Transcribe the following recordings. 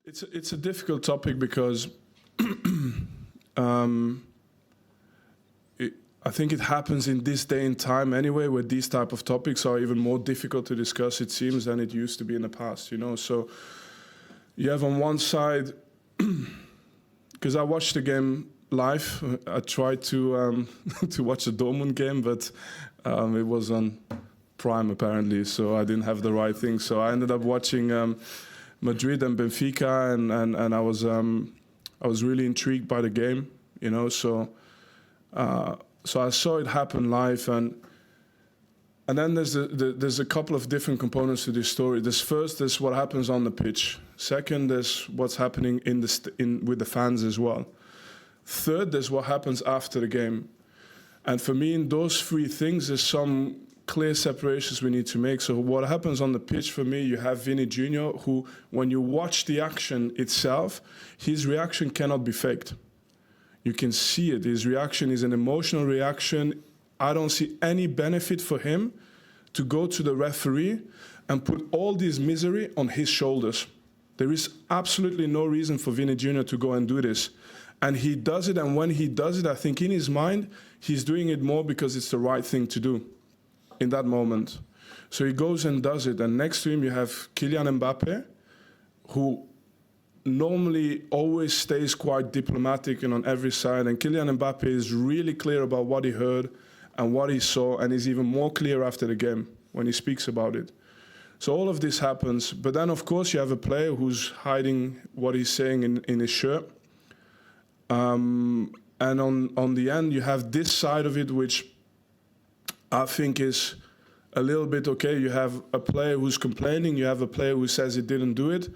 It's a difficult topic because I think it happens in this day and time anyway, where these type of topics are even more difficult to discuss, it seems, than it used to be in the past, you know. So you have on one side, because I watched the game live. I tried to to watch the Dortmund game, but it was on Prime apparently, so I didn't have the right thing. So I ended up watching Madrid and Benfica, and I was really intrigued by the game, you know. So I saw it happen live, and then there's a couple of different components to this story. There's what happens on the pitch. Second, there's what's happening with the fans as well. Third, there's what happens after the game. And for me, in those three things, there's some clear separations we need to make. So what happens on the pitch, for me, you have Vinny Jr., who, when you watch the action itself, his reaction cannot be faked. You can see it. His reaction is an emotional reaction. I don't see any benefit for him to go to the referee and put all this misery on his shoulders. There is absolutely no reason for Vinny Jr. to go and do this. And he does it, and when he does it, I think in his mind, he's doing it more because it's the right thing to do in that moment. So he goes and does it, and next to him you have Kylian Mbappe, who normally always stays quite diplomatic and on every side, and Kylian Mbappe is really clear about what he heard and what he saw, and is even more clear after the game when he speaks about it. So all of this happens, but then of course you have a player who's hiding what he's saying in his shirt. And on the end, you have this side of it, which I think is a little bit okay. You have a player who's complaining, you have a player who says he didn't do it.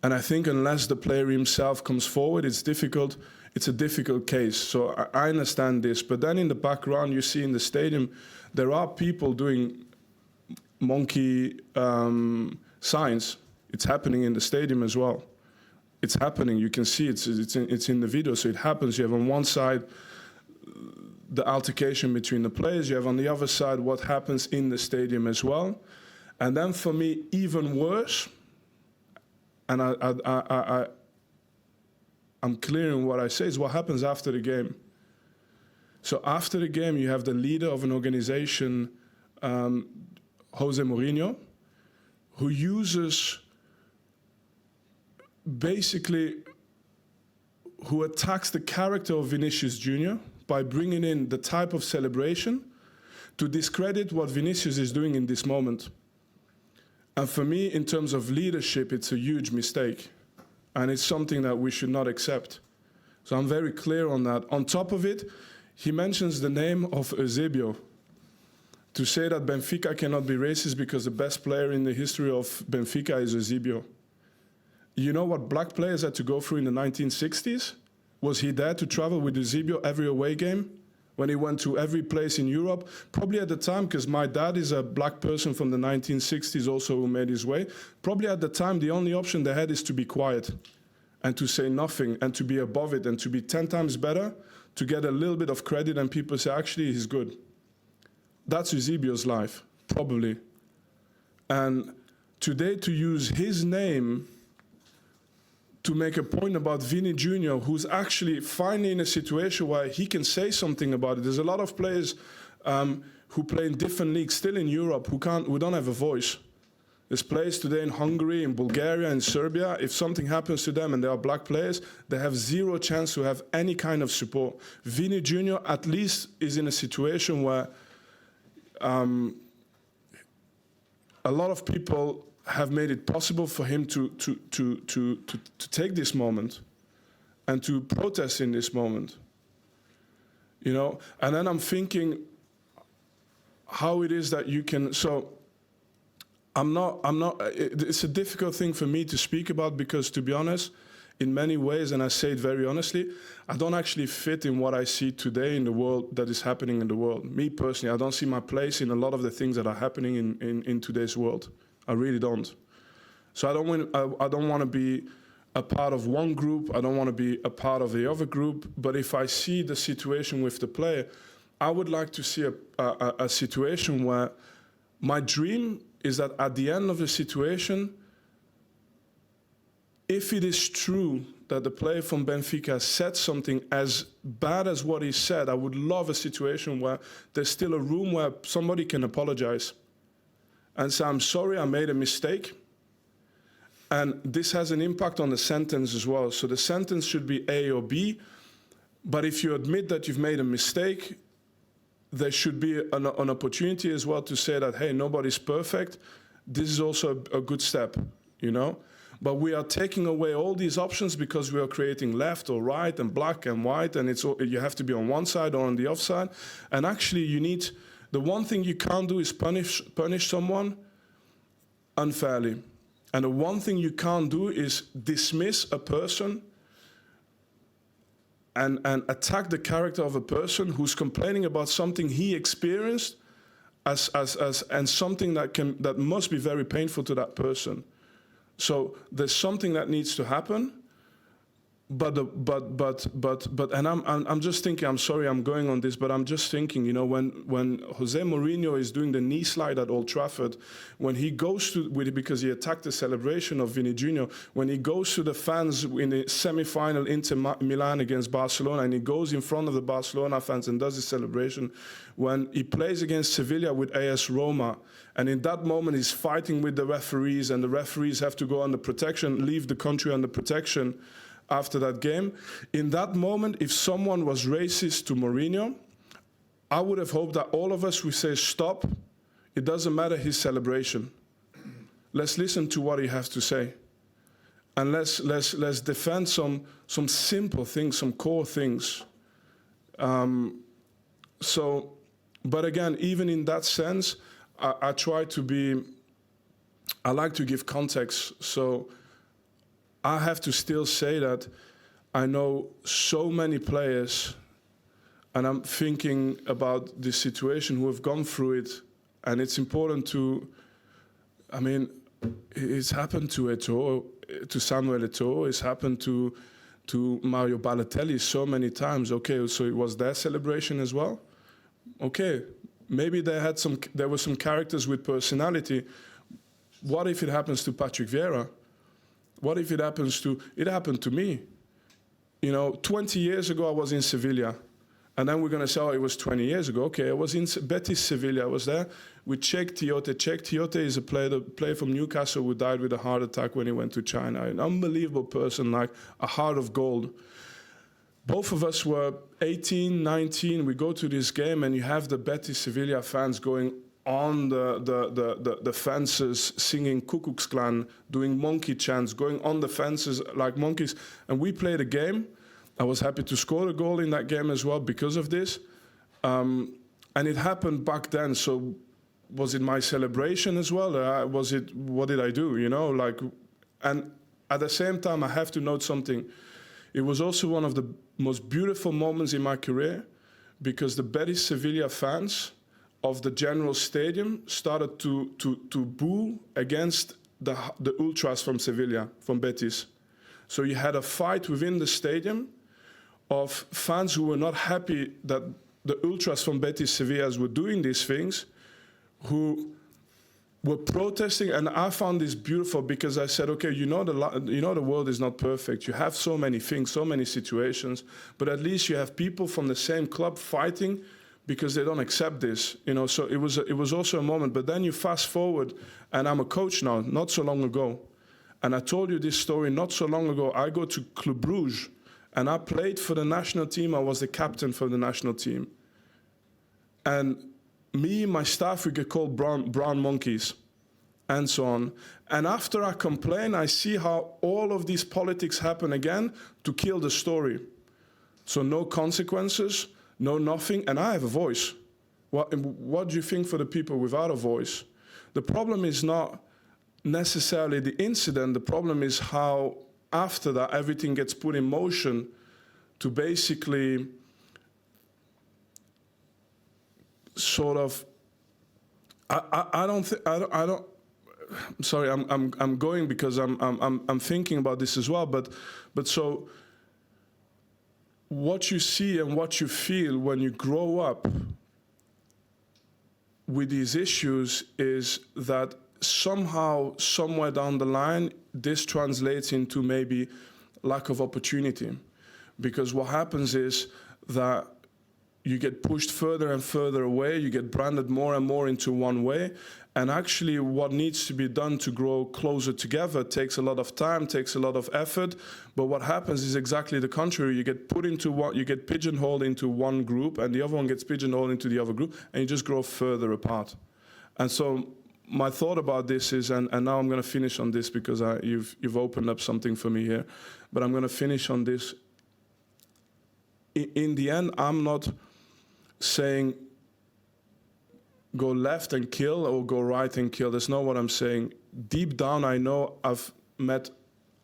And I think unless the player himself comes forward, it's difficult. It's a difficult case. So I understand this. But then in the background, you see in the stadium, there are people doing monkey signs. It's happening in the stadium as well. It's happening. You can see it's in the video. So it happens. You have on one side the altercation between the players. You have on the other side what happens in the stadium as well. And then for me, even worse, and I'm clear in what I say, is what happens after the game. So after the game, you have the leader of an organization, Jose Mourinho, who uses who attacks the character of Vinicius Jr. by bringing in the type of celebration to discredit what Vinicius is doing in this moment. And for me, in terms of leadership, it's a huge mistake. And it's something that we should not accept. So I'm very clear on that. On top of it, he mentions the name of Eusebio. To say that Benfica cannot be racist because the best player in the history of Benfica is Eusebio. You know what black players had to go through in the 1960s? Was he there to travel with Eusebio every away game? When he went to every place in Europe? Probably at the time, because my dad is a black person from the 1960s also who made his way. Probably at the time, the only option they had is to be quiet and to say nothing and to be above it and to be 10 times better, to get a little bit of credit and people say, actually, he's good. That's Eusebio's life, probably. And today, to use his name to make a point about Vinny Jr., who's actually finally in a situation where he can say something about it. There's a lot of players who play in different leagues still in Europe who don't have a voice. There's players today in Hungary, in Bulgaria, in Serbia. If something happens to them and they are black players, they have zero chance to have any kind of support. Vinny Jr. at least is in a situation where a lot of people have made it possible for him to take this moment and to protest in this moment, you know. And then I'm thinking how it is that you can. So I'm not. It's a difficult thing for me to speak about because, to be honest, in many ways, and I say it very honestly, I don't actually fit in what I see today in the world that is happening in the world. Me personally, I don't see my place in a lot of the things that are happening in today's world. I really don't. So I don't want to be a part of one group. I don't want to be a part of the other group. But if I see the situation with the player, I would like to see a situation where my dream is that at the end of the situation, if it is true that the player from Benfica said something as bad as what he said, I would love a situation where there's still a room where somebody can apologize and say, I'm sorry, I made a mistake. And this has an impact on the sentence as well. So the sentence should be A or B. But if you admit that you've made a mistake, there should be an opportunity as well to say that, hey, nobody's perfect. This is also a good step, you know? But we are taking away all these options because we are creating left or right and black and white, and you have to be on one side or on the other side. And actually, the one thing you can't do is punish someone unfairly. And the one thing you can't do is dismiss a person and attack the character of a person who's complaining about something he experienced and something that must be very painful to that person. So there's something that needs to happen, but and I'm just thinking, I'm sorry I'm going on this, but I'm just thinking, you know, when Jose Mourinho is doing the knee slide at Old Trafford, when he goes because he attacked the celebration of Vinicius Jr, when he goes to the fans in the semi-final Inter Milan against Barcelona, and he goes in front of the Barcelona fans and does his celebration, when he plays against Sevilla with AS Roma, and in that moment he's fighting with the referees, and the referees have to go under protection, leave the country under protection after that game. In that moment, if someone was racist to Mourinho, I would have hoped that all of us would say, stop, it doesn't matter his celebration. Let's listen to what he has to say. And let's defend some simple things, some core things. But again, even in that sense, I like to give context. So I have to still say that I know so many players, and I'm thinking about this situation, who have gone through it, and it's important it's happened to Eto'o, to Samuel Eto'o, it's happened to Mario Balotelli so many times. Okay, so it was their celebration as well? Okay, maybe there were some characters with personality. What if it happens to Patrick Vieira? What if it happened to me? You know, 20 years ago I was in Sevilla, and then we're going to say, oh, it was 20 years ago. Okay, I was in Betis Sevilla. I was there with Cheick Tiote. Cheick Tiote is a player from Newcastle who died with a heart attack when he went to China. An unbelievable person, like a heart of gold. Both of us were 18, 19. We go to this game, and you have the Betis Sevilla fans going on the fences, singing Ku Klux Klan, doing monkey chants, going on the fences like monkeys. And we played a game. I was happy to score a goal in that game as well because of this. And it happened back then. So was it my celebration as well? What did I do? You know, and at the same time, I have to note something. It was also one of the most beautiful moments in my career, because the Betis Sevilla fans of the General Stadium started to boo against the ultras from Sevilla, from Betis. So you had a fight within the stadium of fans who were not happy that the ultras from Betis Sevillas were doing these things, who were protesting. And I found this beautiful, because I said, okay, you know the world is not perfect. You have so many things, so many situations, but at least you have people from the same club fighting because they don't accept this, you know. So it was also a moment. But then you fast forward, and I'm a coach now, not so long ago. And I told you this story not so long ago. I go to Club Brugge, and I played for the national team. I was the captain for the national team. And me and my staff, we get called brown monkeys, and so on. And after I complain, I see how all of these politics happen again to kill the story. So no consequences, no nothing, and I have a voice. What do you think for the people without a voice? The problem is not necessarily the incident. The problem is how after that everything gets put in motion to basically sort of. I'm sorry. I'm going because I'm thinking about this as well. But so. What you see and what you feel when you grow up with these issues is that somehow, somewhere down the line, this translates into maybe lack of opportunity. Because what happens is that you get pushed further and further away, you get branded more and more into one way, and actually what needs to be done to grow closer together takes a lot of time, takes a lot of effort, but what happens is exactly the contrary. You get put into one, you get pigeonholed into one group, and the other one gets pigeonholed into the other group, and you just grow further apart. And so my thought about this is, and now I'm going to finish on this because you've opened up something for me here, but I'm going to finish on this. In the end, I'm not saying go left and kill or go right and kill. That's not what I'm saying. Deep down, I know I've met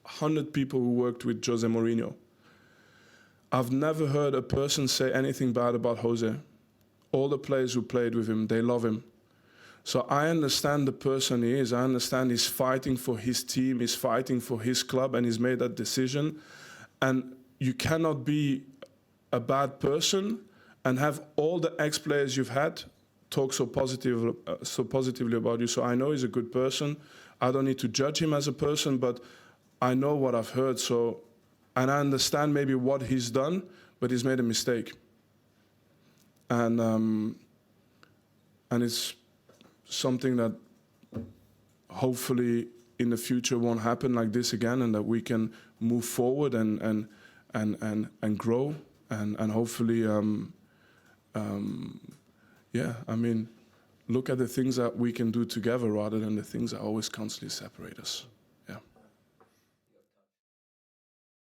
100 people who worked with Jose Mourinho. I've never heard a person say anything bad about Jose. All the players who played with him, they love him. So I understand the person he is. I understand he's fighting for his team, he's fighting for his club, and he's made that decision. And you cannot be a bad person and have all the ex-players you've had talk so positively about you. So I know he's a good person. I don't need to judge him as a person, but I know what I've heard. So, and I understand maybe what he's done, but he's made a mistake. And it's something that hopefully in the future won't happen like this again, and that we can move forward and grow and hopefully yeah, I mean, look at the things that we can do together rather than the things that always constantly separate us.